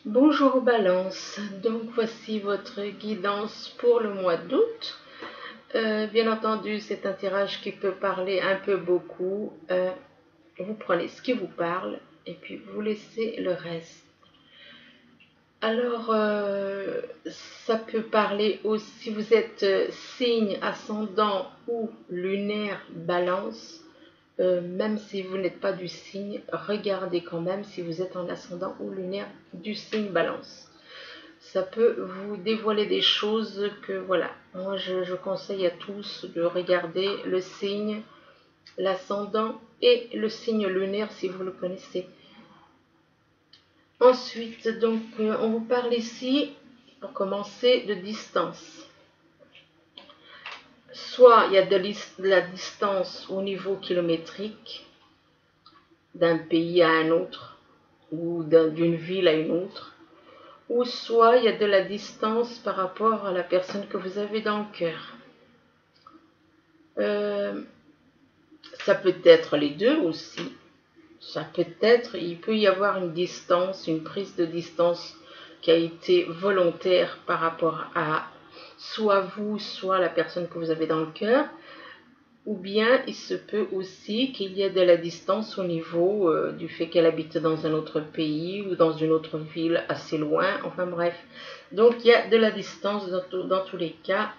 Bonjour Balance, donc voici votre guidance pour le mois d'août. Bien entendu, c'est un tirage qui peut parler un peu beaucoup. Vous prenez ce qui vous parle et puis vous laissez le reste. Alors, ça peut parler aussi, si vous êtes signe ascendant ou lunaire Balance, même si vous n'êtes pas du signe, regardez quand même si vous êtes en ascendant ou lunaire du signe Balance. Ça peut vous dévoiler des choses que, voilà, moi je conseille à tous de regarder le signe, l'ascendant et le signe lunaire si vous le connaissez. Ensuite, donc, on vous parle ici, pour commencer, de distance. Soit il y a de la distance au niveau kilométrique, d'un pays à un autre, ou d'une ville à une autre, ou soit il y a de la distance par rapport à la personne que vous avez dans le cœur. Ça peut être les deux aussi. Il peut y avoir une distance, une prise de distance qui a été volontaire par rapport à soit vous, soit la personne que vous avez dans le cœur. Ou bien il se peut aussi qu'il y ait de la distance au niveau du fait qu'elle habite dans un autre pays ou dans une autre ville assez loin. Enfin bref, donc il y a de la distance dans tous les cas.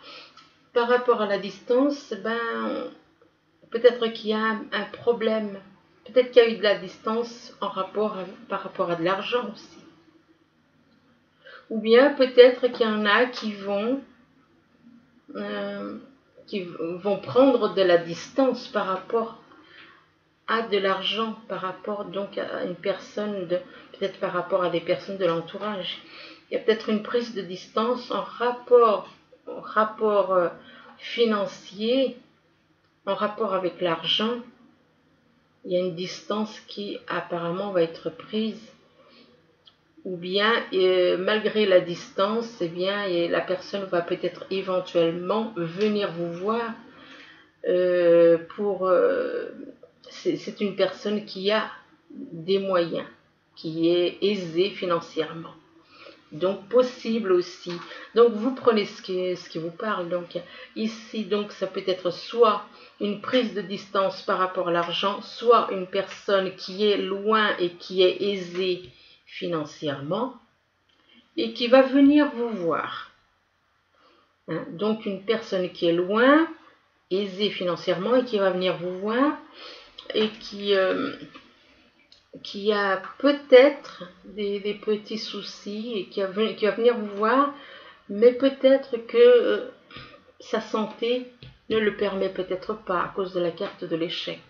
Par rapport à la distance, peut-être qu'il y a un problème. Peut-être qu'il y a eu de la distance par rapport à de l'argent aussi. Ou bien peut-être qu'il y en a qui vont prendre de la distance par rapport à de l'argent, par rapport donc à une personne, peut-être par rapport à des personnes de l'entourage. Il y a peut-être une prise de distance en rapport financier, en rapport avec l'argent. Il y a une distance qui apparemment va être prise, ou bien malgré la distance, eh bien, la personne va peut-être éventuellement venir vous voir c'est une personne qui a des moyens, qui est aisée financièrement. Donc possible aussi. Donc vous prenez ce qui vous parle. Donc ici, donc ça peut être soit une prise de distance par rapport à l'argent, soit une personne qui est loin et qui est aisée financièrement et qui va venir vous voir. Hein? Donc une personne qui est loin, aisée financièrement et qui va venir vous voir et qui a peut-être des petits soucis et qui va venir vous voir, mais peut-être que sa santé ne le permet peut-être pas à cause de la carte de l'échec.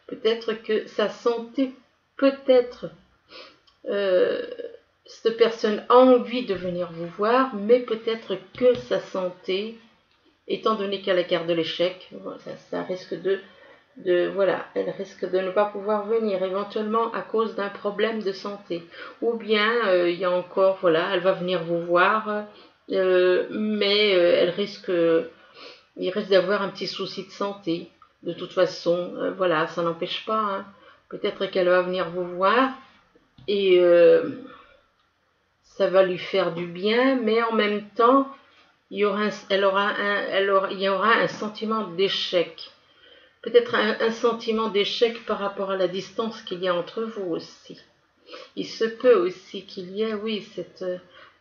Peut-être que sa santé, peut-être cette personne a envie de venir vous voir, mais peut-être que sa santé, étant donné qu'elle a la carte de l'échec, ça risque elle risque de ne pas pouvoir venir, éventuellement à cause d'un problème de santé. Ou bien, il y a encore, elle va venir vous voir, mais il risque d'avoir un petit souci de santé. De toute façon, ça n'empêche pas. Hein. Peut-être qu'elle va venir vous voir et ça va lui faire du bien, mais en même temps, il y aura un sentiment d'échec. Peut-être un sentiment d'échec par rapport à la distance qu'il y a entre vous aussi. Il se peut aussi qu'il y ait, oui,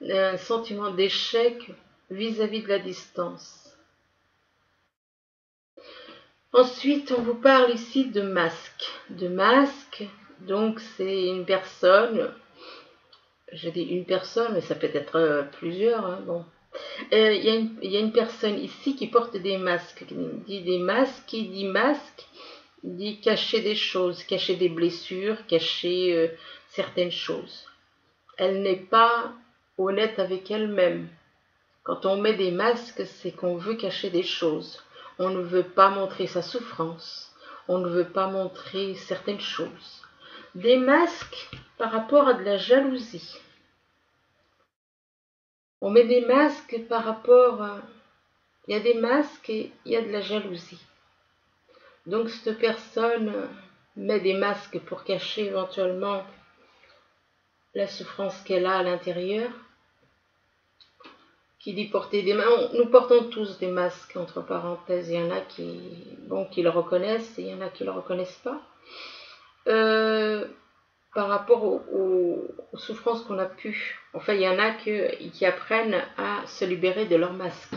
un sentiment d'échec vis-à-vis de la distance. Ensuite, on vous parle ici de masque. De masque, donc c'est une personne, je dis une personne, mais ça peut être plusieurs, hein, bon. Il y a une personne ici qui porte des masques, qui dit masque, dit cacher des choses, cacher des blessures, cacher certaines choses. Elle n'est pas honnête avec elle-même. Quand on met des masques, c'est qu'on veut cacher des choses. On ne veut pas montrer sa souffrance. On ne veut pas montrer certaines choses. Des masques par rapport à de la jalousie. On met des masques par rapport à... Il y a des masques et il y a de la jalousie. Donc cette personne met des masques pour cacher éventuellement la souffrance qu'elle a à l'intérieur. Qui dit porter des masques, nous portons tous des masques, entre parenthèses, il y en a qui le reconnaissent et il y en a qui ne le reconnaissent pas. Par rapport aux souffrances qu'on a pu, enfin il y en a qui apprennent à se libérer de leurs masques,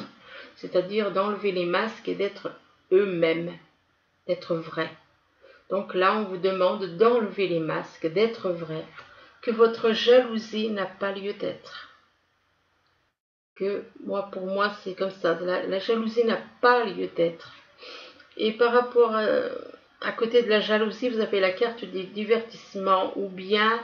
c'est-à-dire d'enlever les masques et d'être eux-mêmes, d'être vrais. Donc là on vous demande d'enlever les masques, d'être vrai, que votre jalousie n'a pas lieu d'être. Que pour moi c'est comme ça, la jalousie n'a pas lieu d'être. Et par rapport à côté de la jalousie, vous avez la carte du divertissement ou bien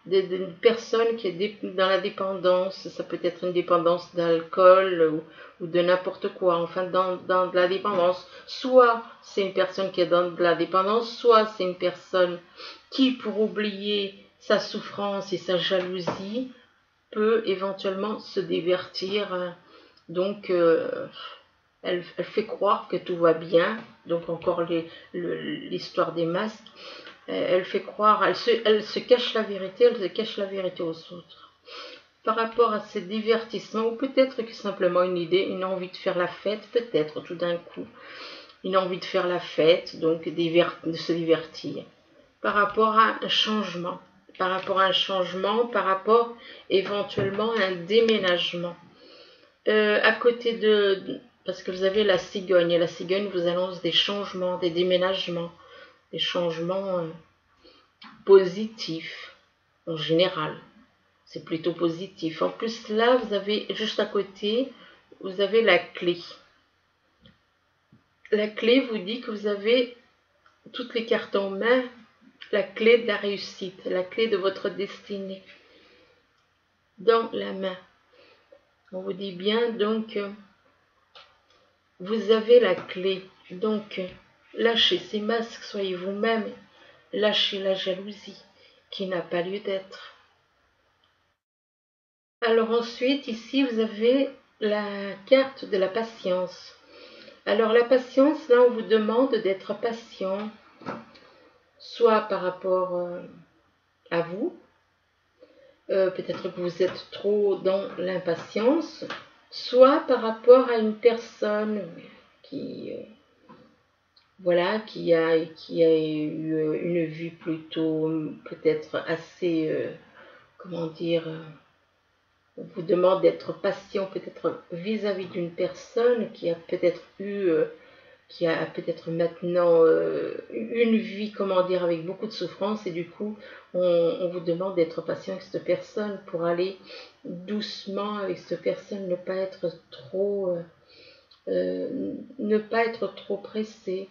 d'une personne qui est dans la dépendance. Ça peut être une dépendance d'alcool ou de n'importe quoi, enfin dans de la dépendance. Soit c'est une personne qui est dans de la dépendance, soit c'est une personne qui, pour oublier sa souffrance et sa jalousie, peut éventuellement se divertir. Donc, elle fait croire que tout va bien. Donc, encore l'histoire des masques. Elle fait croire, elle se cache la vérité, elle se cache la vérité aux autres. Par rapport à ces divertissements, ou peut-être que simplement une idée, une envie de faire la fête, peut-être tout d'un coup, une envie de faire la fête, donc de se divertir. Par rapport à un changement. Par rapport éventuellement à un déménagement. À côté parce que vous avez la cigogne, et la cigogne vous annonce des changements, des déménagements, des changements positifs en général. C'est plutôt positif. En plus là, vous avez juste à côté, vous avez la clé. La clé vous dit que vous avez toutes les cartes en main, la clé de la réussite, la clé de votre destinée dans la main. On vous dit bien, donc, vous avez la clé. Donc, lâchez ces masques, soyez vous-même. Lâchez la jalousie qui n'a pas lieu d'être. Alors ensuite, ici, vous avez la carte de la patience. Alors, la patience, là, on vous demande d'être patient, soit par rapport à vous, peut-être que vous êtes trop dans l'impatience, soit par rapport à une personne qui qui a eu une vue plutôt peut-être assez, comment dire, on vous demande d'être patient peut-être vis-à-vis d'une personne qui a peut-être qui a peut-être maintenant une vie, comment dire, avec beaucoup de souffrance, et du coup, on vous demande d'être patient avec cette personne pour aller doucement avec cette personne, ne pas être trop pressé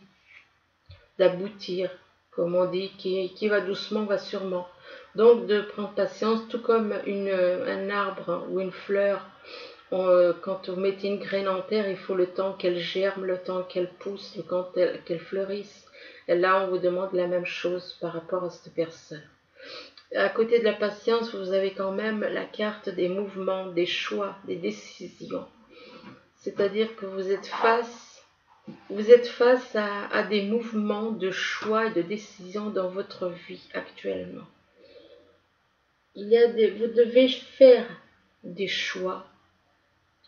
d'aboutir, comme on dit, qui va doucement va sûrement. Donc de prendre patience, tout comme un arbre ou une fleur. Quand vous mettez une graine en terre, il faut le temps qu'elle germe, le temps qu'elle pousse, le temps qu'elle fleurisse. Et là, on vous demande la même chose par rapport à cette personne. À côté de la patience, vous avez quand même la carte des mouvements, des choix, des décisions. C'est-à-dire que vous êtes face à des mouvements de choix et de décisions dans votre vie actuellement. Vous devez faire des choix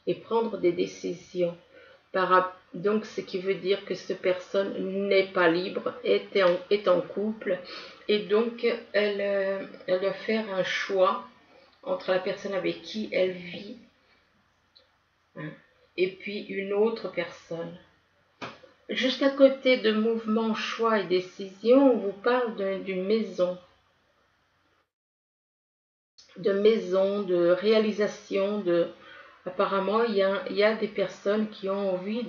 et prendre des décisions. Donc, ce qui veut dire que cette personne n'est pas libre, est en couple, et donc elle doit faire un choix entre la personne avec qui elle vit et puis une autre personne. Juste à côté de mouvement, choix et décision, on vous parle d'une maison. De réalisation, apparemment il y a des personnes qui ont envie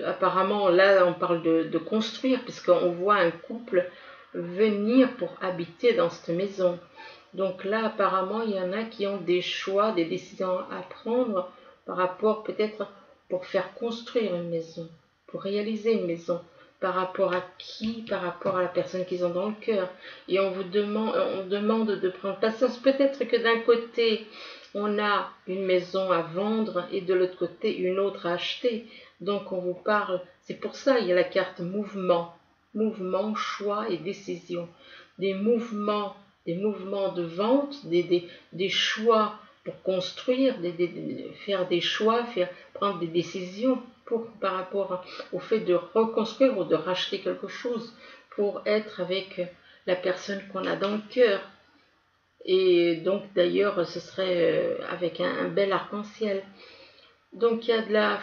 apparemment là on parle de construire, puisqu'on voit un couple venir pour habiter dans cette maison. Donc là apparemment il y en a qui ont des choix, des décisions à prendre par rapport peut-être pour faire construire une maison, pour réaliser une maison. Par rapport à qui? Par rapport à la personne qu'ils ont dans le cœur. Et on demande de prendre patience. Peut-être que d'un côté, on a une maison à vendre et de l'autre côté, une autre à acheter. Donc on vous parle, c'est pour ça il y a la carte mouvement. Mouvement, choix et décision. Des mouvements des mouvements de vente, des choix pour construire, faire des choix, prendre des décisions par rapport au fait de reconstruire ou de racheter quelque chose pour être avec la personne qu'on a dans le cœur. Et donc d'ailleurs, ce serait avec un bel arc-en-ciel. Donc il y a de la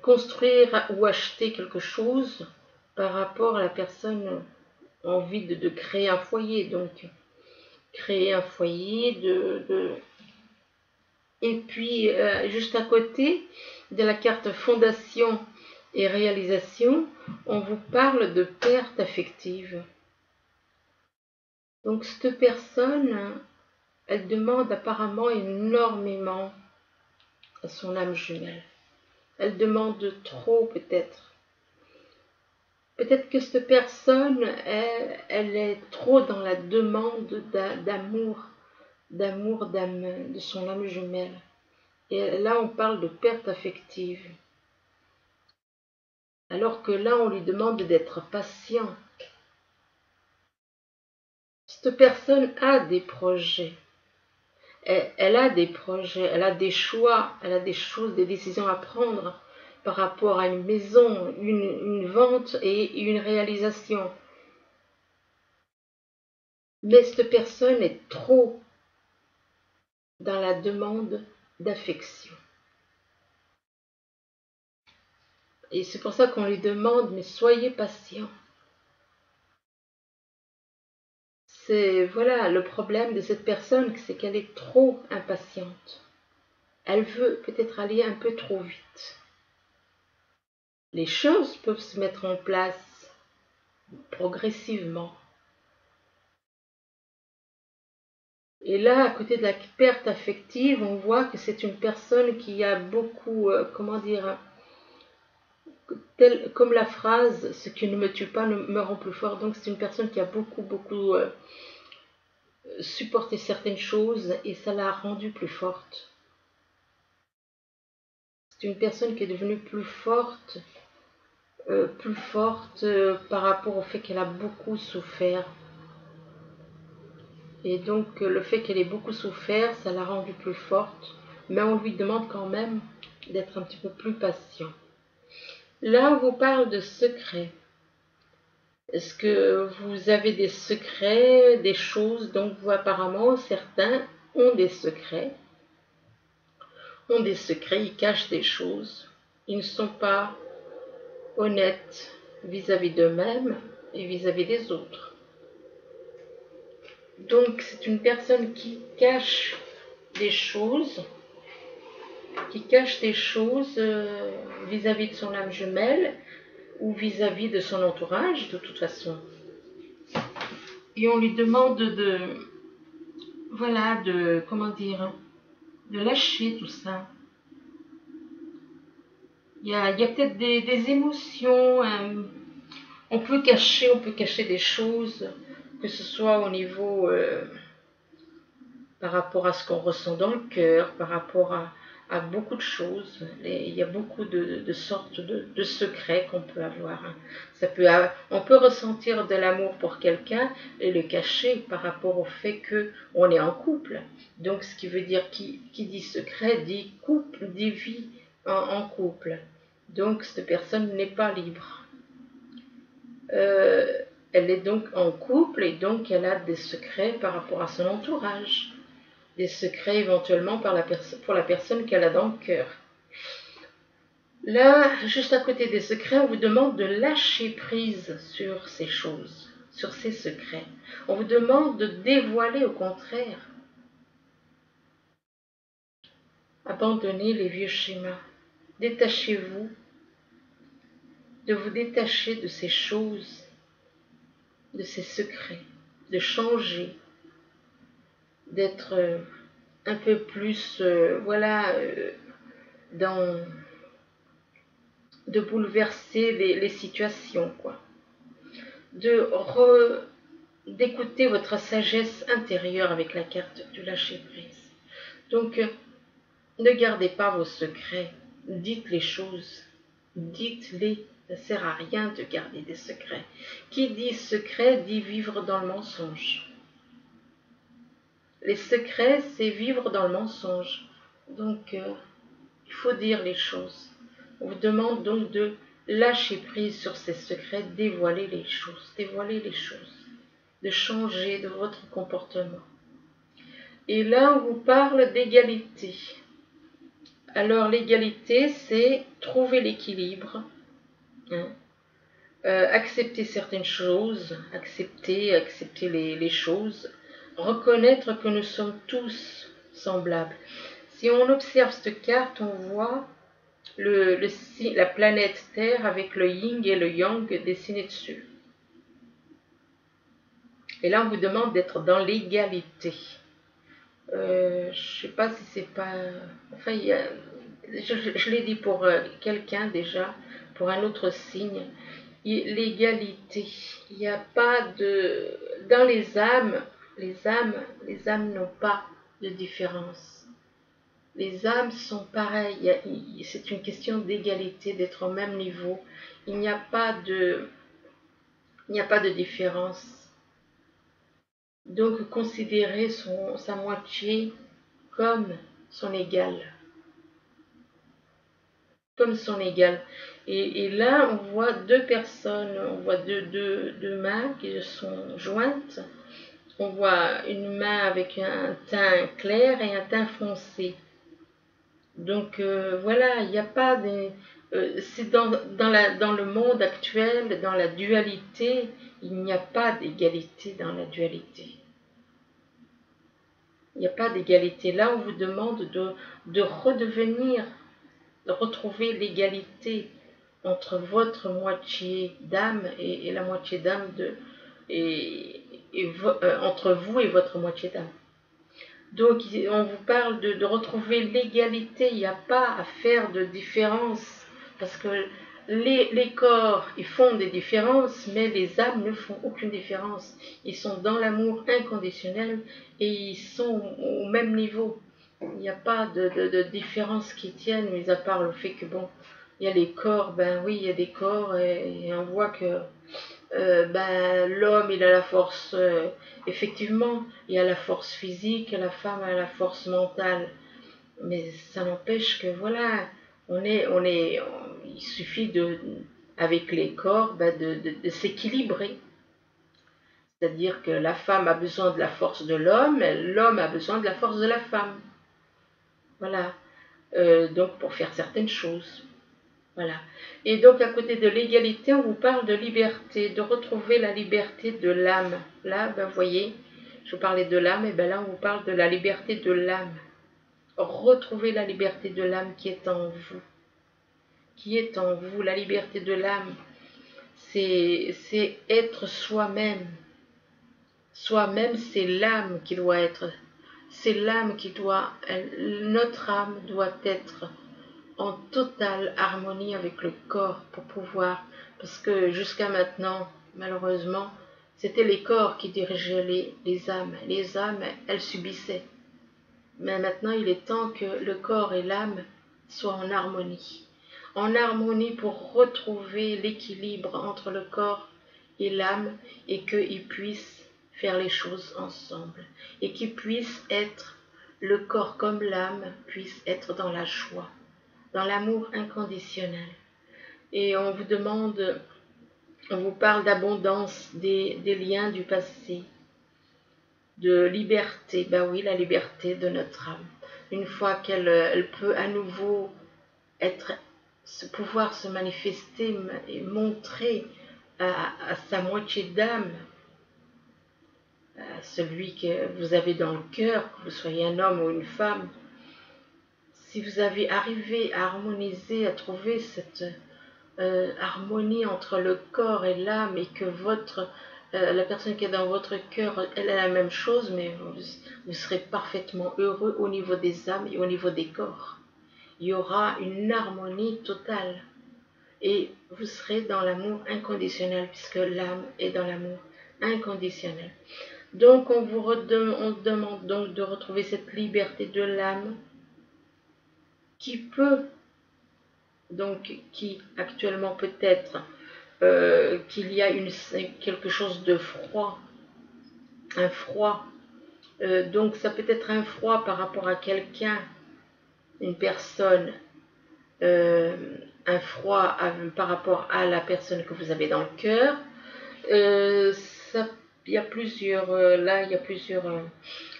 construire ou acheter quelque chose par rapport à la personne envie de créer un foyer. Donc créer un foyer, et puis juste à côté de la carte fondation et réalisation, on vous parle de perte affective. Donc cette personne, elle demande apparemment énormément à son âme jumelle. Elle demande trop peut-être. Peut-être que cette personne, elle est trop dans la demande d'amour, d'âme, de son âme jumelle. Et là, on parle de perte affective. Alors que là, on lui demande d'être patient. Cette personne a des projets. Elle a des projets, elle a des choix, elle a des choses, des décisions à prendre par rapport à une maison, une vente et une réalisation. Mais cette personne est trop dans la demande d'affection. Et c'est pour ça qu'on lui demande, mais soyez patient. C'est, voilà, le problème de cette personne, c'est qu'elle est trop impatiente. Elle veut peut-être aller un peu trop vite. Les choses peuvent se mettre en place progressivement. Et là, à côté de la perte affective, on voit que c'est une personne qui a beaucoup, comment dire, comme la phrase « ce qui ne me tue pas ne me rend plus fort ». Donc c'est une personne qui a beaucoup supporté certaines choses et ça l'a rendue plus forte. C'est une personne qui est devenue plus forte par rapport au fait qu'elle a beaucoup souffert. Et donc le fait qu'elle ait beaucoup souffert, ça l'a rendue plus forte. Mais on lui demande quand même d'être un petit peu plus patient. Là, on vous parle de secrets. Est-ce que vous avez des secrets, des choses, donc vous apparemment, certains ont des secrets. Ils cachent des choses. Ils ne sont pas honnêtes vis-à-vis d'eux-mêmes et vis-à-vis des autres. Donc c'est une personne qui cache des choses, vis-à-vis de son âme jumelle ou vis-à-vis de son entourage de toute façon. Et on lui demande de lâcher tout ça. Il y a peut-être des émotions, on peut cacher des choses, que ce soit au niveau par rapport à ce qu'on ressent dans le cœur, par rapport à beaucoup de choses. Il y a beaucoup de sortes de secrets qu'on peut avoir. On peut ressentir de l'amour pour quelqu'un et le cacher par rapport au fait qu'on est en couple. Donc ce qui veut dire qui dit secret dit couple, dit vie en couple. Donc cette personne n'est pas libre. Elle est donc en couple et donc elle a des secrets par rapport à son entourage. Des secrets éventuellement pour la personne qu'elle a dans le cœur. Là, juste à côté des secrets, on vous demande de lâcher prise sur ces choses, sur ces secrets. On vous demande de dévoiler au contraire. Abandonnez les vieux schémas. Détachez-vous, de vous détacher de ces choses, de ces secrets, de changer, d'être un peu plus, de bouleverser les situations, quoi. D'écouter votre sagesse intérieure avec la carte du lâcher prise. Donc, ne gardez pas vos secrets, dites les choses, dites-les. Ça ne sert à rien de garder des secrets. Qui dit secret dit vivre dans le mensonge. les secrets, c'est vivre dans le mensonge. Donc, il faut dire les choses. On vous demande donc de lâcher prise sur ces secrets, dévoiler les choses, de changer de votre comportement. Et là, on vous parle d'égalité. Alors, l'égalité, c'est trouver l'équilibre, hein, accepter certaines choses, accepter les choses, reconnaître que nous sommes tous semblables. Si on observe cette carte, on voit la planète Terre avec le yin et le yang dessinés dessus. Et là, on vous demande d'être dans l'égalité. Je ne sais pas si c'est pas... Enfin, je l'ai dit pour quelqu'un déjà, pour un autre signe. L'égalité. Il n'y a pas de... Dans les âmes n'ont pas de différence. Les âmes sont pareilles. C'est une question d'égalité, d'être au même niveau. Il n'y a pas de différence. Donc, considérer sa moitié comme son égal. Comme son égal. Et là, on voit deux personnes, on voit deux mains qui sont jointes. On voit une main avec un teint clair et un teint foncé. Donc voilà, il n'y a pas de... c'est dans le monde actuel, dans la dualité, il n'y a pas d'égalité dans la dualité. Il n'y a pas d'égalité. Là, on vous demande de redevenir, de retrouver l'égalité entre votre moitié d'âme et la moitié d'âme entre vous et votre moitié d'âme. Donc, on vous parle de retrouver l'égalité. Il n'y a pas à faire de différence. Parce que les corps, ils font des différences, mais les âmes ne font aucune différence. Ils sont dans l'amour inconditionnel et ils sont au même niveau. Il n'y a pas de différence qui tienne, mis à part le fait que, bon, il y a les corps, ben oui, il y a des corps et on voit que l'homme il a la force, effectivement il y a la force physique, la femme a la force mentale, mais ça n'empêche que voilà, il suffit avec les corps de s'équilibrer, c'est-à-dire que la femme a besoin de la force de l'homme a besoin de la force de la femme, voilà, donc pour faire certaines choses. Voilà. Et donc, à côté de l'égalité, on vous parle de liberté, de retrouver la liberté de l'âme. Là, vous voyez, je parlais de l'âme, et bien là, on vous parle de la liberté de l'âme. Retrouver la liberté de l'âme qui est en vous. Qui est en vous, la liberté de l'âme. C'est être soi-même. Soi-même, c'est l'âme qui doit être. C'est l'âme qui doit... Notre âme doit être en totale harmonie avec le corps pour pouvoir, parce que jusqu'à maintenant, malheureusement, c'était les corps qui dirigeaient les âmes. Les âmes, elles subissaient. Mais maintenant, il est temps que le corps et l'âme soient en harmonie. En harmonie pour retrouver l'équilibre entre le corps et l'âme et qu'ils puissent faire les choses ensemble. Et qu'ils puissent être, le corps comme l'âme, puissent être dans la joie, dans l'amour inconditionnel. Et on vous demande, on vous parle d'abondance des liens du passé, de liberté, ben oui, la liberté de notre âme. Une fois qu'elle peut à nouveau pouvoir se manifester et montrer à sa moitié d'âme, à celui que vous avez dans le cœur, que vous soyez un homme ou une femme, si vous avez arrivé à harmoniser, à trouver cette harmonie entre le corps et l'âme et que la personne qui est dans votre cœur, elle a la même chose, mais vous serez parfaitement heureux au niveau des âmes et au niveau des corps. Il y aura une harmonie totale et vous serez dans l'amour inconditionnel puisque l'âme est dans l'amour inconditionnel. Donc on demande donc de retrouver cette liberté de l'âme qui actuellement peut-être qu'il y a quelque chose de froid, un froid Donc ça peut être un froid par rapport à quelqu'un, une personne, euh, un froid par rapport à la personne que vous avez dans le cœur. Euh, ça, il y a plusieurs, là il y a plusieurs,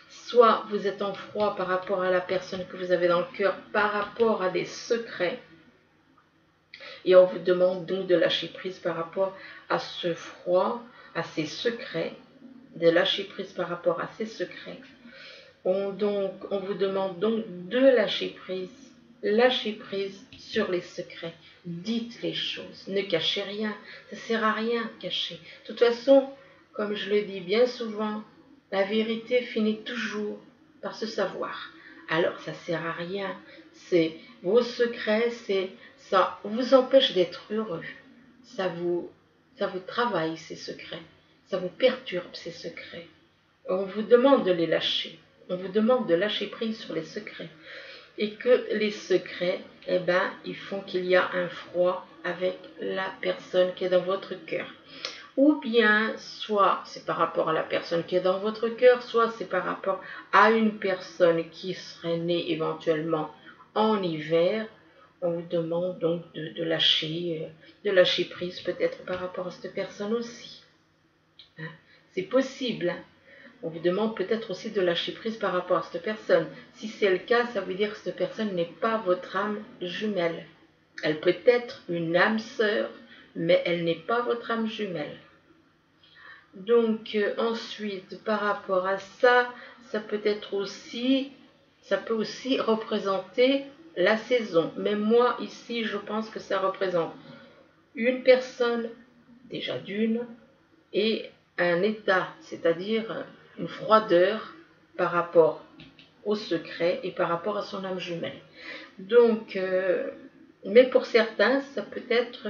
soit vous êtes en froid par rapport à la personne que vous avez dans le cœur, par rapport à des secrets, et on vous demande donc de lâcher prise par rapport à ce froid, à ces secrets, de lâcher prise par rapport à ces secrets. On vous demande donc de lâcher prise sur les secrets. Dites les choses, ne cachez rien, ça ne sert à rien de cacher. De toute façon, comme je le dis bien souvent, la vérité finit toujours par se savoir. Alors ça ne sert à rien, c'est vos secrets, ça vous empêche d'être heureux. Ça vous travaille ces secrets, ça vous perturbe ces secrets. On vous demande de les lâcher. On vous demande de lâcher prise sur les secrets. Et que les secrets, eh ben, ils font qu'il y a un froid avec la personne qui est dans votre cœur. Ou bien, soit c'est par rapport à la personne qui est dans votre cœur, soit c'est par rapport à une personne qui serait née éventuellement en hiver. On vous demande donc de lâcher prise peut-être par rapport à cette personne aussi. Hein. C'est possible, hein. On vous demande peut-être aussi de lâcher prise par rapport à cette personne. Si c'est le cas, ça veut dire que cette personne n'est pas votre âme jumelle. Elle peut être une âme sœur, mais elle n'est pas votre âme jumelle. Donc ensuite, par rapport à ça, ça peut aussi représenter la saison. Mais moi, ici, je pense que ça représente une personne, déjà d'une, et un état, c'est-à-dire une froideur par rapport au secret et par rapport à son âme jumelle. Donc, mais pour certains, ça peut être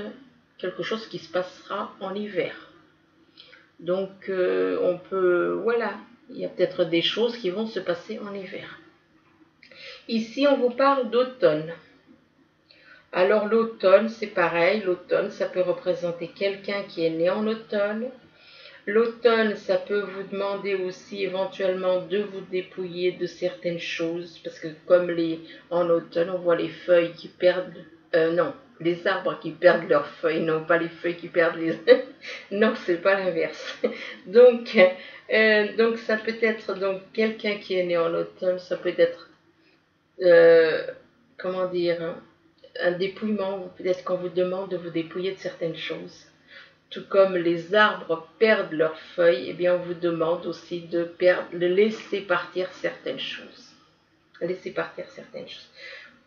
quelque chose qui se passera en hiver. Donc, voilà, il y a peut-être des choses qui vont se passer en hiver. Ici, on vous parle d'automne. Alors l'automne, c'est pareil, l'automne, ça peut représenter quelqu'un qui est né en automne. L'automne, ça peut vous demander aussi éventuellement de vous dépouiller de certaines choses, parce que comme en automne, on voit les feuilles qui perdent, non, les arbres qui perdent leurs feuilles, non pas les feuilles qui perdent les... non, c'est pas l'inverse. Donc ça peut être donc quelqu'un qui est né en automne, ça peut être, comment dire, un dépouillement, peut-être qu'on vous demande de vous dépouiller de certaines choses. Tout comme les arbres perdent leurs feuilles, eh bien on vous demande aussi de laisser partir certaines choses. Laisser partir certaines choses.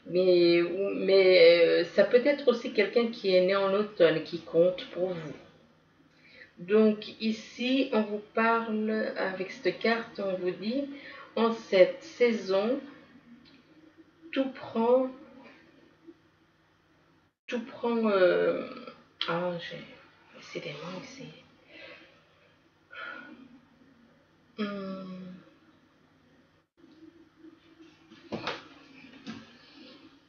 Mais ça peut être aussi quelqu'un qui est né en automne, qui compte pour vous. Donc ici, on vous parle, avec cette carte, on vous dit, en cette saison, tout prend, j'ai décidément ici.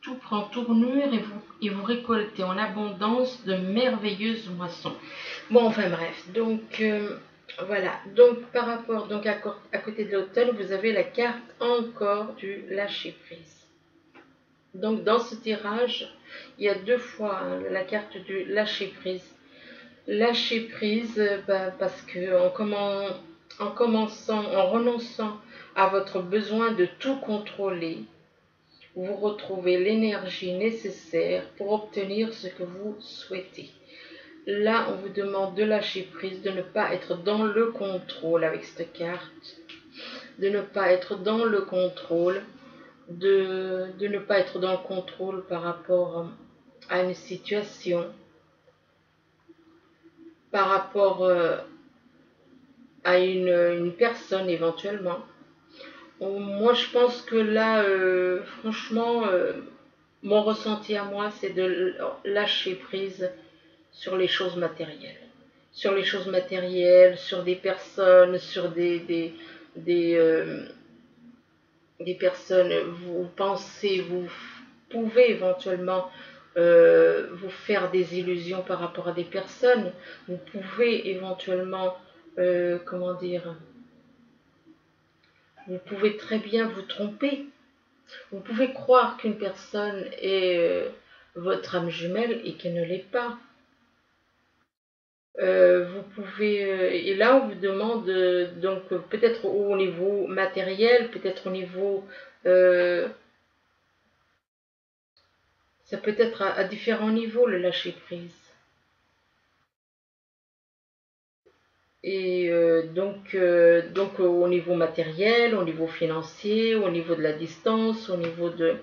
Tout prend tournure et vous récoltez en abondance de merveilleuses moissons. Bon, enfin bref, donc voilà. Donc par rapport, donc à côté de l'automne, vous avez la carte encore du lâcher prise. Donc dans ce tirage, il y a deux fois la carte du lâcher prise. Lâcher prise, parce que en renonçant à votre besoin de tout contrôler, vous retrouvez l'énergie nécessaire pour obtenir ce que vous souhaitez. Là, on vous demande de lâcher prise, de ne pas être dans le contrôle avec cette carte, de ne pas être dans le contrôle, de ne pas être dans le contrôle par rapport à une situation, par rapport à une personne éventuellement. Moi, je pense que là, franchement, mon ressenti à moi, c'est de lâcher prise sur les choses matérielles. Sur les choses matérielles, sur des personnes, sur des personnes, vous pensez, vous pouvez éventuellement vous faire des illusions par rapport à des personnes. Vous pouvez éventuellement, comment dire, Vous pouvez très bien vous tromper. Vous pouvez croire qu'une personne est votre âme jumelle et qu'elle ne l'est pas. Vous pouvez, et là on vous demande, donc peut-être au niveau matériel, peut-être au niveau, ça peut être à différents niveaux le lâcher prise. Et donc au niveau matériel, au niveau financier, au niveau de la distance, au niveau de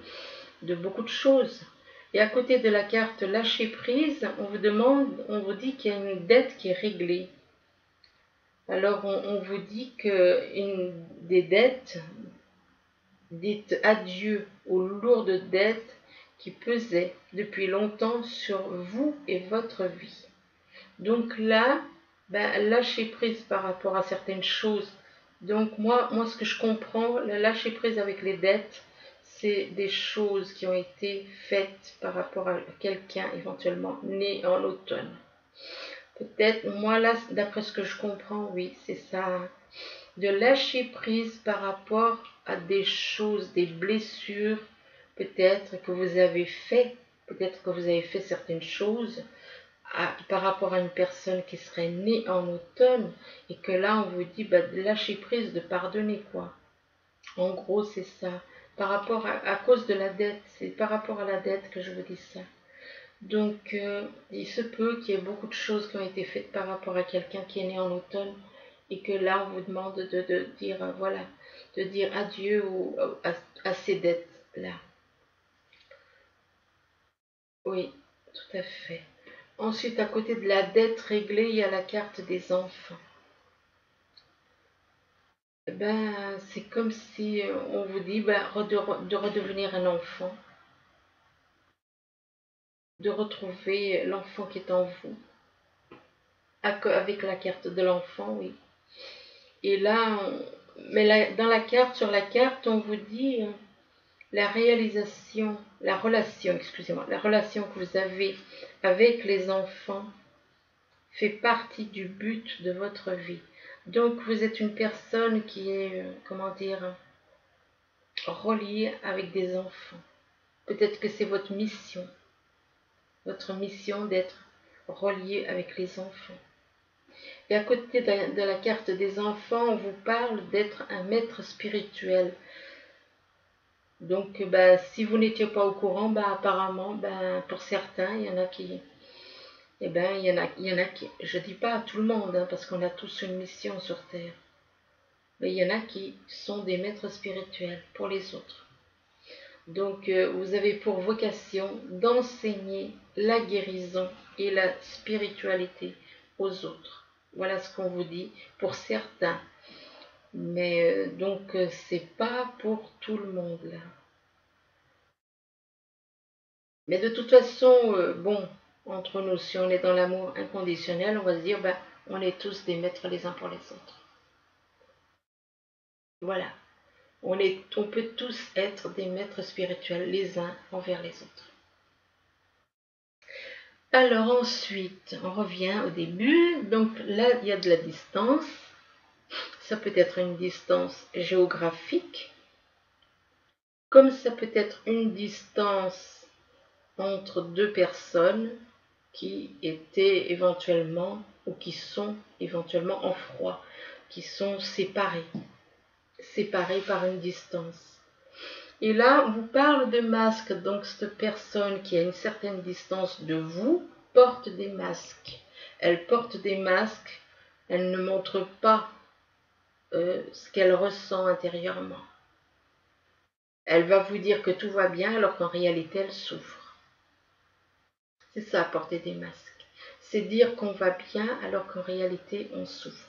beaucoup de choses. Et à côté de la carte lâcher prise, on vous demande, on vous dit qu'il y a une dette qui est réglée. Alors on vous dit que des dettes, dites adieu aux lourdes dettes qui pesaient depuis longtemps sur vous et votre vie. Donc là, lâcher prise par rapport à certaines choses. Donc moi ce que je comprends, le lâcher prise avec les dettes, c'est des choses qui ont été faites par rapport à quelqu'un éventuellement né en automne. Peut-être, moi là, d'après ce que je comprends, oui, c'est ça. De lâcher prise par rapport à des choses, des blessures, peut-être que vous avez fait, peut-être que vous avez fait certaines choses par rapport à une personne qui serait née en automne, et que là on vous dit de lâcher prise, de pardonner quoi. En gros c'est ça. Par rapport à cause de la dette, c'est par rapport à la dette que je vous dis ça. Donc il se peut qu'il y ait beaucoup de choses qui ont été faites par rapport à quelqu'un qui est né en automne, et que là on vous demande de dire voilà, de dire adieu à ces dettes là. Oui, tout à fait. Ensuite, à côté de la dette réglée, il y a la carte des enfants. C'est comme si on vous dit de redevenir un enfant, de retrouver l'enfant qui est en vous, avec la carte de l'enfant, oui. Et là, dans la carte, sur la carte, on vous dit la relation que vous avez avec les enfants fait partie du but de votre vie. Donc vous êtes une personne qui est, comment dire, reliée avec des enfants. Peut-être que c'est votre mission d'être relié avec les enfants. Et à côté de la carte des enfants, on vous parle d'être un maître spirituel. Donc si vous n'étiez pas au courant, apparemment, pour certains, il y en a qui... il y en a qui, je dis pas à tout le monde, parce qu'on a tous une mission sur Terre. Mais il y en a qui sont des maîtres spirituels pour les autres. Donc vous avez pour vocation d'enseigner la guérison et la spiritualité aux autres. Voilà ce qu'on vous dit pour certains. Mais donc c'est pas pour tout le monde là. Mais de toute façon, entre nous, si on est dans l'amour inconditionnel, on va se dire, on est tous des maîtres les uns pour les autres. Voilà. On peut tous être des maîtres spirituels les uns envers les autres. Alors ensuite, on revient au début. Donc là, il y a de la distance. Ça peut être une distance géographique, comme ça peut être une distance entre deux personnes qui étaient éventuellement ou qui sont éventuellement en froid, qui sont séparées par une distance. Et là, on vous parle de masques. Donc, cette personne qui a une certaine distance de vous porte des masques. Elle porte des masques. Elle ne montre pas ce qu'elle ressent intérieurement. Elle va vous dire que tout va bien alors qu'en réalité, elle souffre. C'est ça, porter des masques. C'est dire qu'on va bien alors qu'en réalité, on souffre.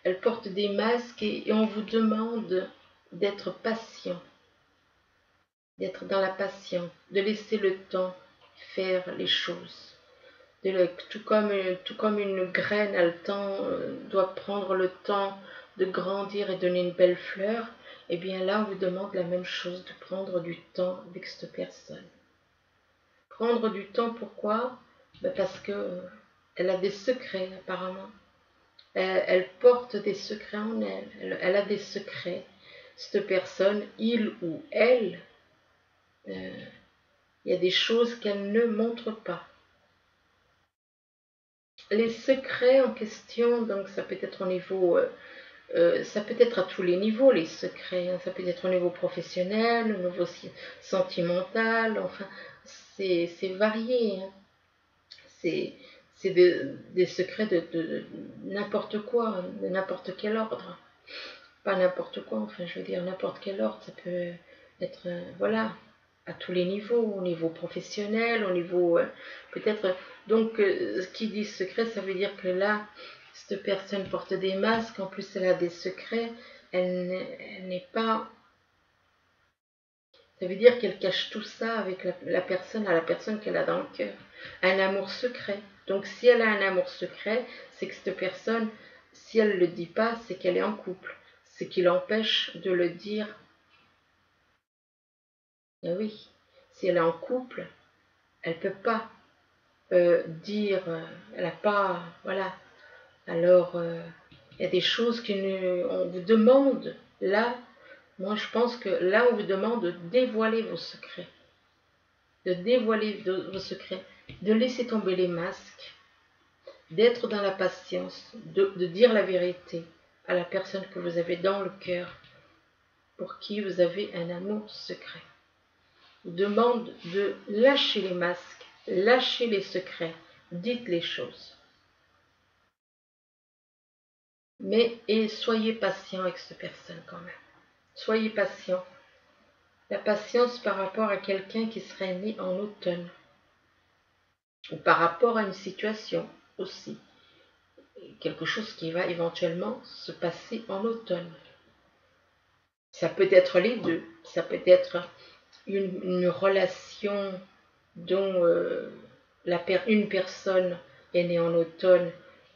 Elle porte des masques et on vous demande d'être patient, d'être dans la patience, de laisser le temps faire les choses. Tout comme une graine doit prendre le temps de grandir et donner une belle fleur, et bien là on vous demande la même chose, de prendre du temps avec cette personne. Prendre du temps, pourquoi? Parce que elle a des secrets apparemment. elle porte des secrets en elle. Elle a des secrets. Cette personne, il ou elle, il y a des choses qu'elle ne montre pas. Les secrets en question, donc ça peut être au niveau, ça peut être à tous les niveaux, les secrets. Hein. Ça peut être au niveau professionnel, au niveau sentimental, enfin, c'est varié. Hein. C'est des secrets de n'importe quoi, de n'importe quel ordre. Pas n'importe quoi, enfin, je veux dire, n'importe quel ordre, ça peut être, voilà, à tous les niveaux, au niveau professionnel, au niveau, peut-être, donc, ce qui dit secret, ça veut dire que là, cette personne porte des masques, en plus, elle a des secrets, elle n'est pas, ça veut dire qu'elle cache tout ça avec la personne, à la personne qu'elle a dans le cœur. Un amour secret. Donc si elle a un amour secret, c'est que cette personne, si elle ne le dit pas, c'est qu'elle est en couple. Ce qui l'empêche de le dire. Et oui, si elle est en couple, elle ne peut pas dire, elle n'a pas, voilà. Alors, il y a des choses qu'on vous demande, là, moi je pense que là on vous demande de dévoiler vos secrets. De dévoiler vos secrets, de laisser tomber les masques, d'être dans la patience, de dire la vérité à la personne que vous avez dans le cœur, pour qui vous avez un amour secret. Je vous demande de lâcher les masques, lâcher les secrets, dites les choses. Mais et soyez patient avec cette personne quand même. Soyez patient. La patience par rapport à quelqu'un qui serait né en automne. Ou par rapport à une situation aussi. Quelque chose qui va éventuellement se passer en automne. Ça peut être les deux. Ça peut être une relation dont une personne est née en automne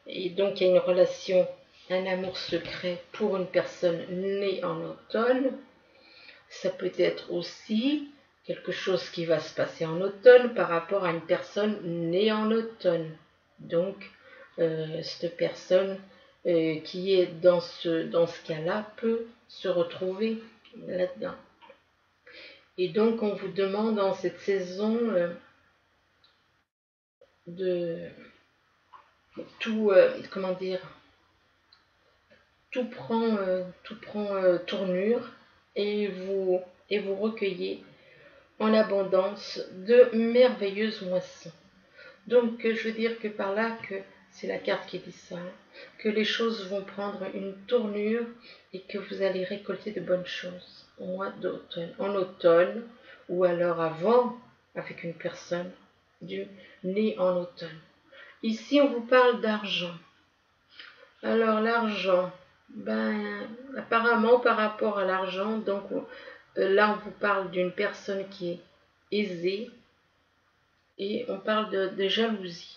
et donc il y a une relation, un amour secret pour une personne née en automne. Ça peut être aussi quelque chose qui va se passer en automne par rapport à une personne née en automne. Donc, cette personne qui est dans ce cas-là peut se retrouver là-dedans. Et donc, on vous demande en cette saison de tout, comment dire, tout prend tournure et vous recueillez en abondance de merveilleuses moissons. Donc, je veux dire que par là, que c'est la carte qui dit ça, hein, que les choses vont prendre une tournure et que vous allez récolter de bonnes choses au mois d'automne, en automne, ou alors avant, avec une personne née en automne. Ici, on vous parle d'argent. Alors, l'argent, ben, apparemment, par rapport à l'argent, donc là, on vous parle d'une personne qui est aisée et on parle de jalousie.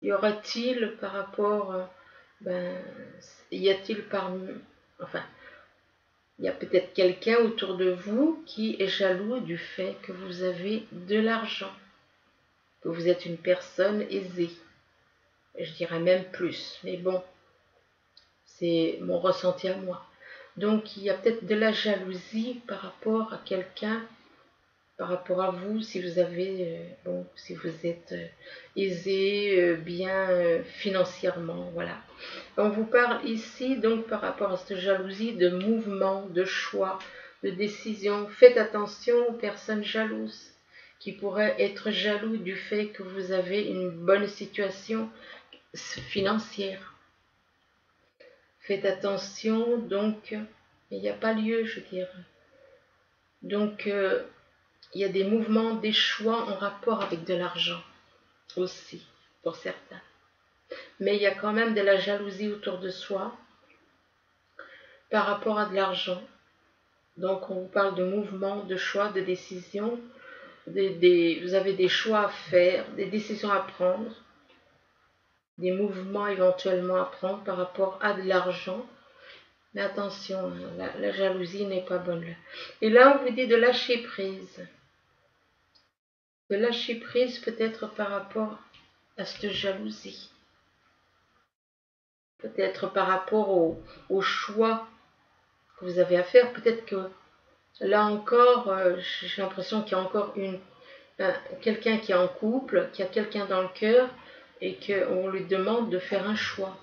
Y aura-t-il par rapport, ben, y a-t-il enfin, il y a peut-être quelqu'un autour de vous qui est jaloux du fait que vous avez de l'argent, que vous êtes une personne aisée. Je dirais même plus, mais bon, c'est mon ressenti à moi. Donc il y a peut-être de la jalousie par rapport à quelqu'un, par rapport à vous, si vous avez, bon, si vous êtes aisé, bien financièrement, voilà. On vous parle ici donc par rapport à cette jalousie de mouvement, de choix, de décision. Faites attention aux personnes jalouses qui pourraient être jaloux du fait que vous avez une bonne situation financière. Faites attention, donc, il n'y a pas lieu, je veux dire. Donc, il y a des mouvements, des choix en rapport avec de l'argent aussi, pour certains. Mais il y a quand même de la jalousie autour de soi par rapport à de l'argent. Donc, on vous parle de mouvements, de choix, de décisions. Vous avez des choix à faire, des décisions à prendre, des mouvements éventuellement à prendre par rapport à de l'argent. Mais attention, la jalousie n'est pas bonne là. Et là, on vous dit de lâcher prise. De lâcher prise peut-être par rapport à cette jalousie. peut-être par rapport au choix que vous avez à faire. Peut-être que là encore, j'ai l'impression qu'il y a encore quelqu'un qui est en couple, qui a quelqu'un dans le cœur et qu'on lui demande de faire un choix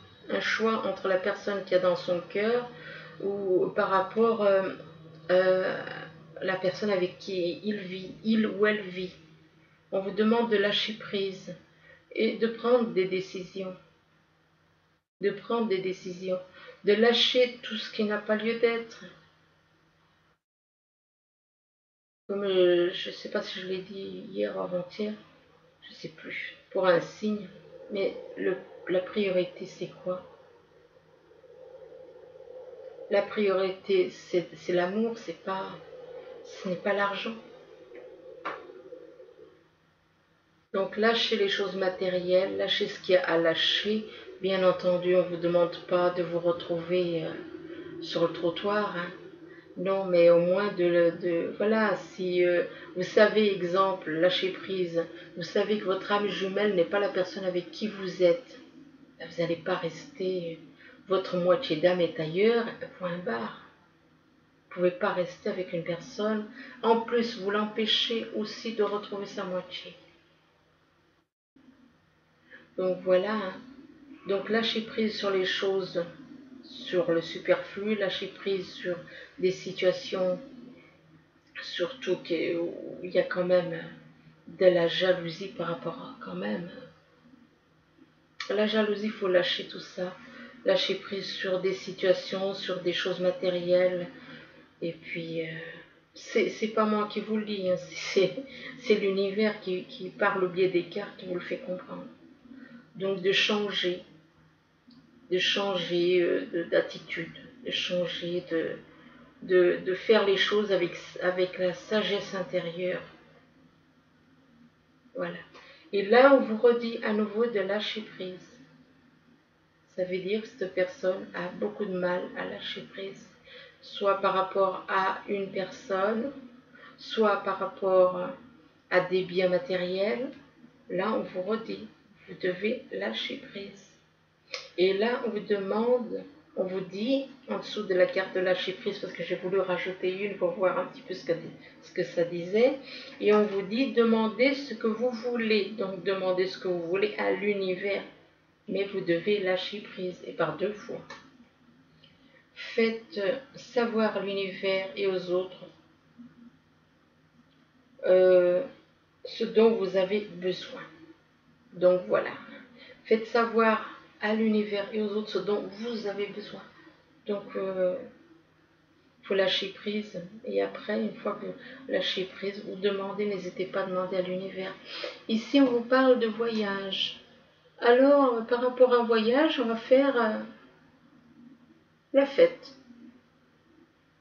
entre la personne qui a dans son cœur ou par rapport à la personne avec qui il ou elle vit. On vous demande de lâcher prise et de prendre des décisions, de lâcher tout ce qui n'a pas lieu d'être. Comme je ne sais pas si je l'ai dit hier ou avant-hier, je ne sais plus, pour un signe, mais la priorité c'est quoi? La priorité c'est l'amour, ce n'est pas l'argent. Donc lâchez les choses matérielles, lâchez ce qu'il y a à lâcher. Bien entendu, on ne vous demande pas de vous retrouver sur le trottoir, hein. Non, mais au moins voilà, si vous savez, exemple, lâcher prise, vous savez que votre âme jumelle n'est pas la personne avec qui vous êtes, vous n'allez pas rester, votre moitié d'âme est ailleurs, point barre. Vous ne pouvez pas rester avec une personne, en plus vous l'empêchez aussi de retrouver sa moitié. Donc voilà, hein. Donc lâcher prise sur les choses, sur le superflu, lâcher prise sur des situations, surtout où il y a quand même de la jalousie par rapport à quand même. La jalousie, il faut lâcher tout ça, lâcher prise sur des situations, sur des choses matérielles. Et puis, c'est pas moi qui vous le dis, hein, c'est l'univers qui, par le biais des cartes, vous le fait comprendre. Donc de changer d'attitude, de changer de faire les choses avec la sagesse intérieure. Voilà. Et là, on vous redit à nouveau de lâcher prise. Ça veut dire que cette personne a beaucoup de mal à lâcher prise, soit par rapport à une personne, soit par rapport à des biens matériels. Là, on vous redit, vous devez lâcher prise. Et là, on vous dit, en dessous de la carte de lâcher prise, parce que j'ai voulu rajouter une pour voir un petit peu ce que ça disait, et on vous dit, demandez ce que vous voulez. Donc, demandez ce que vous voulez à l'univers, mais vous devez lâcher prise, et par 2 fois. Faites savoir à l'univers et aux autres ce dont vous avez besoin. Donc voilà, faites savoir à l'univers et aux autres ce dont vous avez besoin. Donc, il faut lâcher prise. Et après, une fois que vous lâchez prise, vous demandez, n'hésitez pas à demander à l'univers. Ici, on vous parle de voyage. Alors, par rapport à un voyage, on va faire la fête.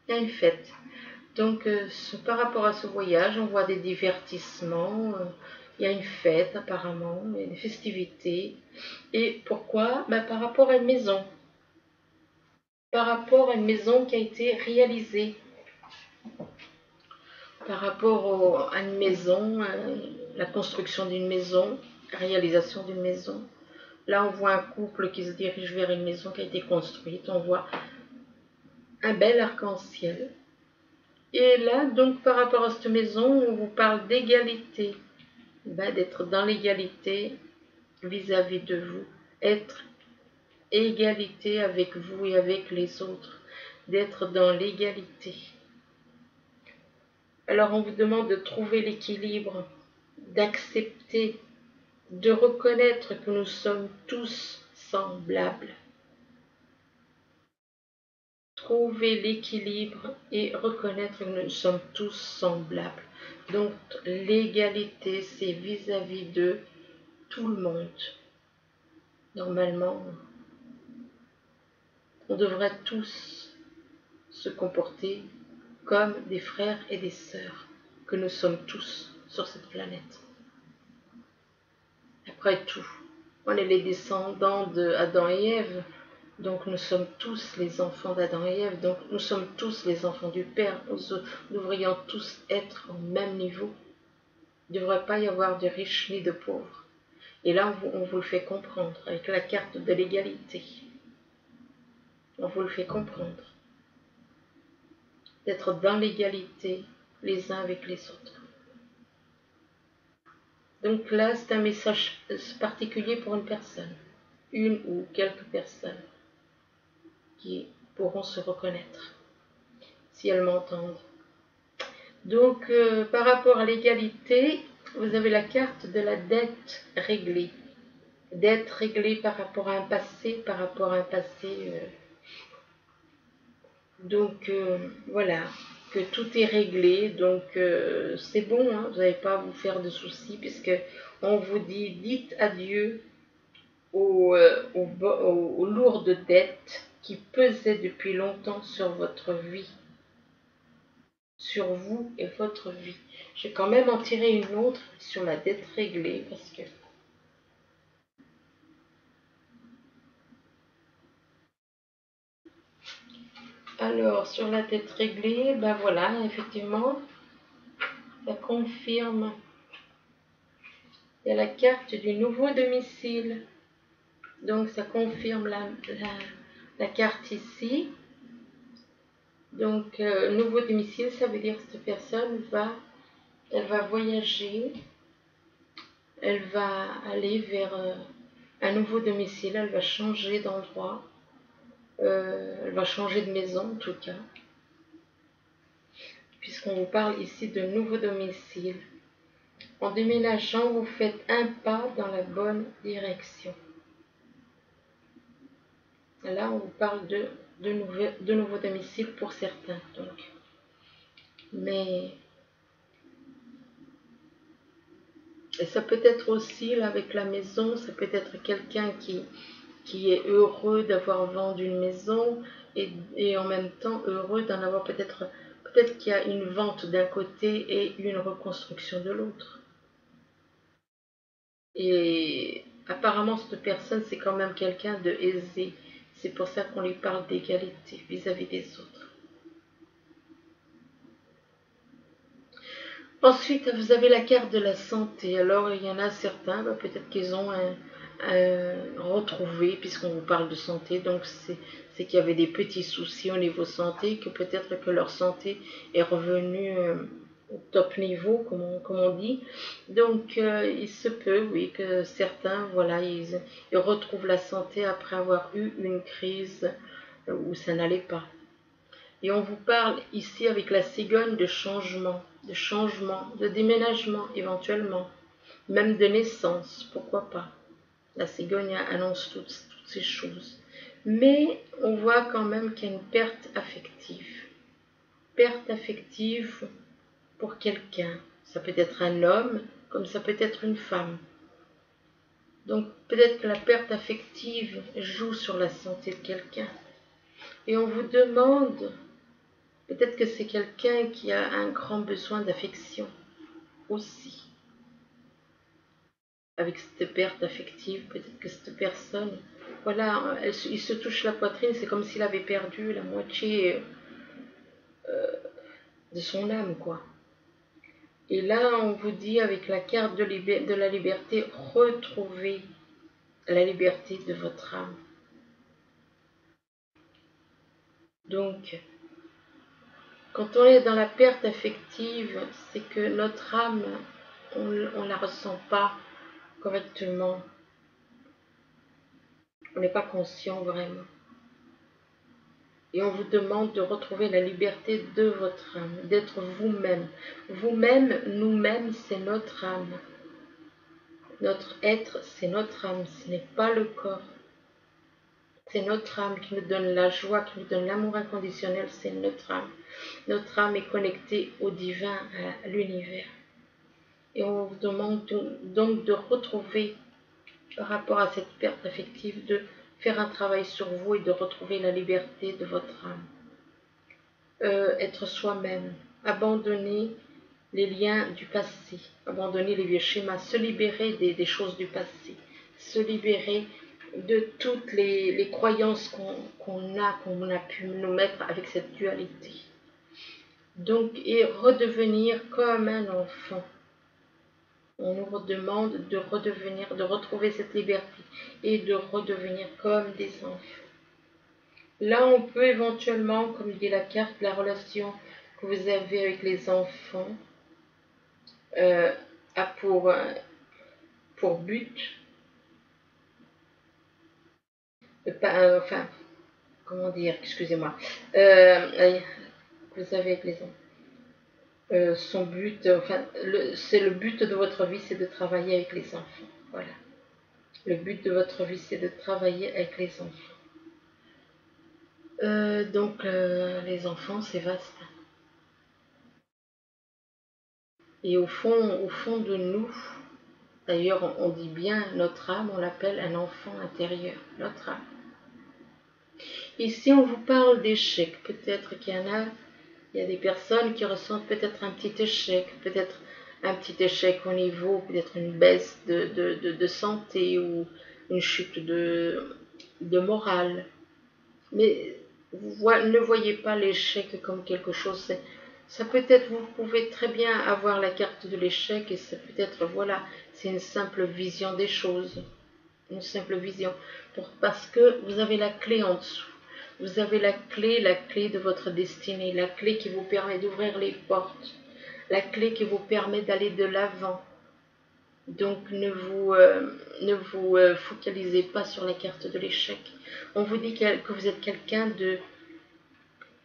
Il y a une fête. Donc, par rapport à ce voyage, on voit des divertissements. Il y a une fête, apparemment, il y a des festivités. Et pourquoi? Par rapport à une maison. Par rapport à une maison qui a été réalisée. Par rapport à une maison, la construction d'une maison, la réalisation d'une maison. Là, on voit un couple qui se dirige vers une maison qui a été construite. On voit un bel arc-en-ciel. Et là, donc, par rapport à cette maison, on vous parle d'égalité. D'être dans l'égalité vis-à-vis de vous. Être égalité avec vous et avec les autres. D'être dans l'égalité. Alors on vous demande de trouver l'équilibre, d'accepter, de reconnaître que nous sommes tous semblables. Trouver l'équilibre et reconnaître que nous sommes tous semblables. Donc l'égalité, c'est vis-à-vis de tout le monde. Normalement, on devrait tous se comporter comme des frères et des sœurs, que nous sommes tous sur cette planète. Après tout, on est les descendants d'Adam et Ève, donc nous sommes tous les enfants d'Adam et Ève, donc nous sommes tous les enfants du Père, nous devrions tous être au même niveau. Il ne devrait pas y avoir de riches ni de pauvres. Et là, on vous le fait comprendre avec la carte de l'égalité. On vous le fait comprendre. D'être dans l'égalité les uns avec les autres. Donc là, c'est un message particulier pour une personne, une ou quelques personnes qui pourront se reconnaître si elles m'entendent. Donc, par rapport à l'égalité, vous avez la carte de la dette réglée. Dette réglée par rapport à un passé, donc, voilà, que tout est réglé. Donc, c'est bon, hein, vous n'avez pas à vous faire de soucis, puisque on vous dit, dites adieu aux lourdes dettes qui pesaient depuis longtemps sur votre vie, sur vous et votre vie. Je vais quand même en tirer une autre sur la dette réglée, parce que alors sur la dette réglée, ben voilà, effectivement, ça confirme. Il y a la carte du nouveau domicile, donc ça confirme la carte ici. Donc nouveau domicile, ça veut dire que cette personne elle va voyager, elle va aller vers un nouveau domicile, elle va changer d'endroit, elle va changer de maison en tout cas, puisqu'on vous parle ici de nouveau domicile. En déménageant, vous faites un pas dans la bonne direction. Là, on vous parle de nouveau domicile pour certains, donc. Mais et ça peut être aussi, là, avec la maison, ça peut être quelqu'un qui est heureux d'avoir vendu une maison et en même temps heureux d'en avoir peut-être qu'il y a une vente d'un côté et une reconstruction de l'autre. Et apparemment, cette personne, c'est quand même quelqu'un de aisé. C'est pour ça qu'on lui parle d'égalité vis-à-vis des autres. Ensuite, vous avez la carte de la santé. Alors, il y en a certains, peut-être qu'ils ont retrouvé, puisqu'on vous parle de santé, donc c'est qu'il y avait des petits soucis au niveau santé, que peut-être que leur santé est revenue au top niveau, comme on dit. Donc, il se peut, oui, que certains, voilà, ils retrouvent la santé après avoir eu une crise où ça n'allait pas. Et on vous parle ici avec la cigogne de changement, de déménagement éventuellement, même de naissance, pourquoi pas. La cigogne annonce toutes ces choses. Mais on voit quand même qu'il y a une perte affective. Perte affective pour quelqu'un. Ça peut être un homme, comme ça peut être une femme. Donc peut-être que la perte affective joue sur la santé de quelqu'un. Et on vous demande, peut-être que c'est quelqu'un qui a un grand besoin d'affection aussi. Avec cette perte affective, peut-être que cette personne, voilà, il se touche la poitrine, c'est comme s'il avait perdu la moitié de son âme, quoi. Et là, on vous dit avec la carte de la liberté, retrouvez la liberté de votre âme. Donc, quand on est dans la perte affective, c'est que notre âme, on ne la ressent pas correctement. On n'est pas conscient vraiment. Et on vous demande de retrouver la liberté de votre âme, d'être vous-même. Vous-même, nous-mêmes, c'est notre âme. Notre être, c'est notre âme, ce n'est pas le corps. C'est notre âme qui nous donne la joie, qui nous donne l'amour inconditionnel, c'est notre âme. Notre âme est connectée au divin, à l'univers. Et on vous demande donc de retrouver, par rapport à cette perte affective, de faire un travail sur vous et de retrouver la liberté de votre âme. Être soi-même, abandonner les liens du passé, abandonner les vieux schémas, se libérer des choses du passé, se libérer de toutes les croyances qu'on a pu nous mettre avec cette dualité. Donc, et redevenir comme un enfant. On nous demande de redevenir, de retrouver cette liberté et de redevenir comme des enfants. Là, on peut éventuellement, comme dit la carte, la relation que vous avez avec les enfants a pour but, enfin, comment dire, excusez-moi, vous avez avec les enfants. Son but, enfin, c'est le but de votre vie, c'est de travailler avec les enfants. Voilà. Le but de votre vie, c'est de travailler avec les enfants. Donc, les enfants, c'est vaste. Et au fond de nous, d'ailleurs, on dit bien notre âme, on l'appelle un enfant intérieur, notre âme. Ici, on vous parle d'échec. Peut-être qu'il y en a, il y a des personnes qui ressentent peut-être un petit échec, peut-être un petit échec au niveau, peut-être une baisse de santé ou une chute de morale. Mais ne voyez pas l'échec comme quelque chose. Ça peut être, vous pouvez très bien avoir la carte de l'échec et ça peut être, voilà, c'est une simple vision des choses. Une simple vision. Parce que vous avez la clé en dessous. Vous avez la clé de votre destinée, la clé qui vous permet d'ouvrir les portes, la clé qui vous permet d'aller de l'avant. Donc ne vous focalisez pas sur la carte de l'échec. On vous dit que vous êtes quelqu'un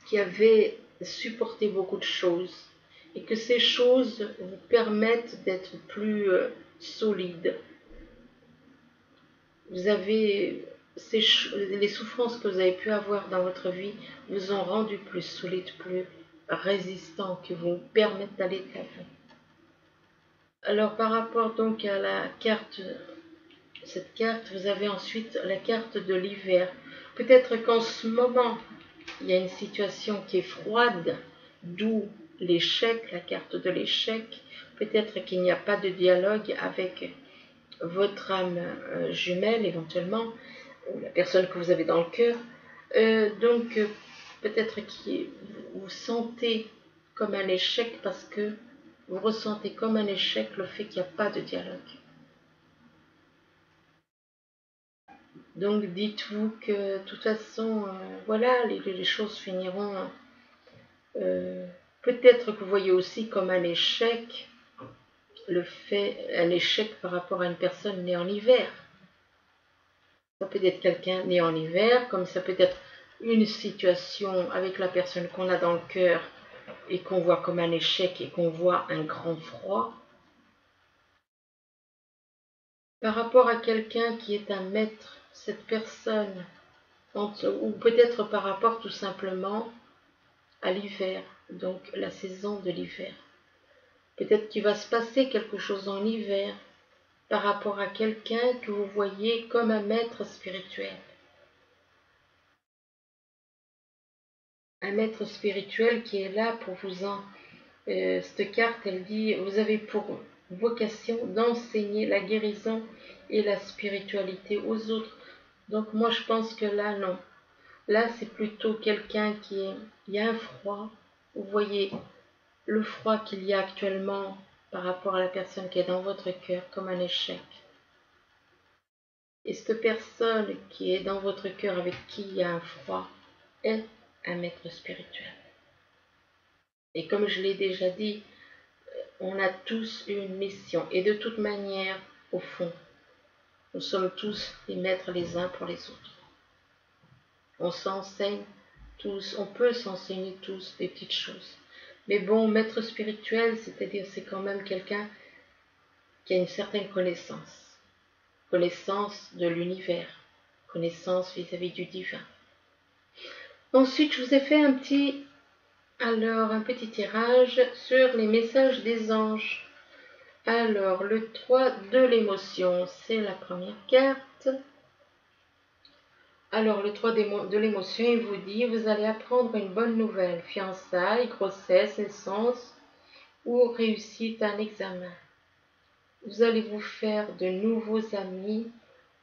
qui avait supporté beaucoup de choses et que ces choses vous permettent d'être plus solide. Vous avez les souffrances que vous avez pu avoir dans votre vie vous ont rendu plus solide, plus résistant, qui vous permettent d'aller de l'avant. Alors par rapport donc à la carte, cette carte, vous avez ensuite la carte de l'hiver. Peut-être qu'en ce moment, il y a une situation qui est froide, d'où l'échec, la carte de l'échec. Peut-être qu'il n'y a pas de dialogue avec votre âme jumelle éventuellement, ou la personne que vous avez dans le cœur. Donc peut-être que vous sentez comme un échec parce que vous ressentez comme un échec le fait qu'il n'y a pas de dialogue. Donc dites-vous que de toute façon, voilà, les choses finiront. Peut-être que vous voyez aussi comme un échec un échec par rapport à une personne née en hiver. Ça peut être quelqu'un né en hiver, comme ça peut être une situation avec la personne qu'on a dans le cœur et qu'on voit comme un échec et qu'on voit un grand froid. Par rapport à quelqu'un qui est un maître, cette personne, ou peut-être par rapport tout simplement à l'hiver, donc la saison de l'hiver. Peut-être qu'il va se passer quelque chose en hiver par rapport à quelqu'un que vous voyez comme un maître spirituel. Un maître spirituel qui est là pour vous cette carte, elle dit, vous avez pour vocation d'enseigner la guérison et la spiritualité aux autres. Donc moi je pense que là, non. Là, c'est plutôt quelqu'un il y a un froid. Vous voyez le froid qu'il y a actuellement par rapport à la personne qui est dans votre cœur comme un échec. Et cette personne qui est dans votre cœur avec qui il y a un froid est un maître spirituel. Et comme je l'ai déjà dit, on a tous une mission. Et de toute manière, au fond, nous sommes tous les maîtres les uns pour les autres. On s'enseigne tous, on peut s'enseigner tous des petites choses. Mais bon, maître spirituel, c'est-à-dire c'est quand même quelqu'un qui a une certaine connaissance. Connaissance de l'univers, connaissance vis-à-vis du divin. Ensuite, je vous ai fait un petit tirage sur les messages des anges. Alors, le 3 de l'émotion, c'est la première carte. Alors, le 3 de l'émotion, il vous dit, vous allez apprendre une bonne nouvelle, fiançailles, grossesse, naissance ou réussite à un examen. Vous allez vous faire de nouveaux amis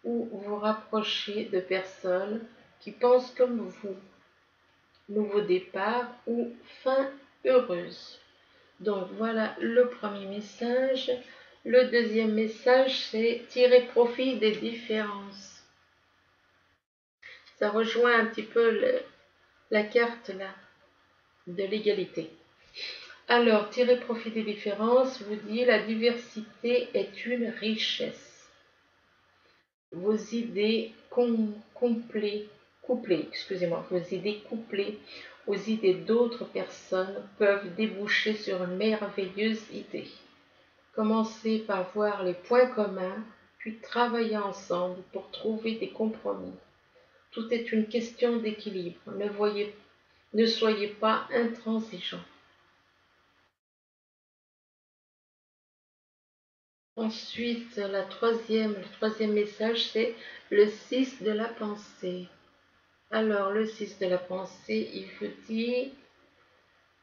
ou vous rapprocher de personnes qui pensent comme vous. Nouveau départ ou fin heureuse. Donc voilà le premier message. Le deuxième message, c'est tirer profit des différences. Ça rejoint un petit peu la carte là de l'égalité. Alors, tirer profit des différences vous dit la diversité est une richesse. Vos idées couplées, vos idées couplées aux idées d'autres personnes peuvent déboucher sur une merveilleuse idée. Commencez par voir les points communs, puis travaillez ensemble pour trouver des compromis. Tout est une question d'équilibre. Ne soyez pas intransigeants. Ensuite, le troisième message, c'est le 6 de la pensée. Alors, le 6 de la pensée, il vous dit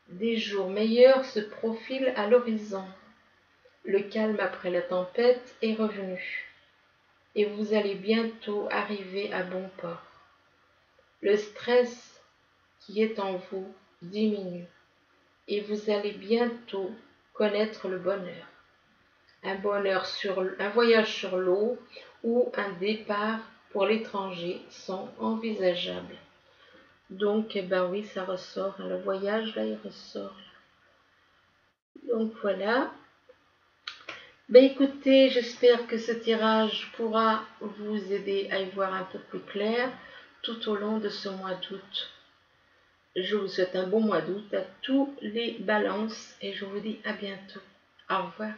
des jours meilleurs se profilent à l'horizon. Le calme après la tempête est revenu et vous allez bientôt arriver à bon port. Le stress qui est en vous diminue et vous allez bientôt connaître le bonheur. Un voyage sur l'eau ou un départ pour l'étranger sont envisageables. Donc, eh ben oui, ça ressort. Le voyage, là, il ressort. Donc, voilà. Ben écoutez, j'espère que ce tirage pourra vous aider à y voir un peu plus clair tout au long de ce mois d'août. Je vous souhaite un bon mois d'août à tous les balances et je vous dis à bientôt. Au revoir.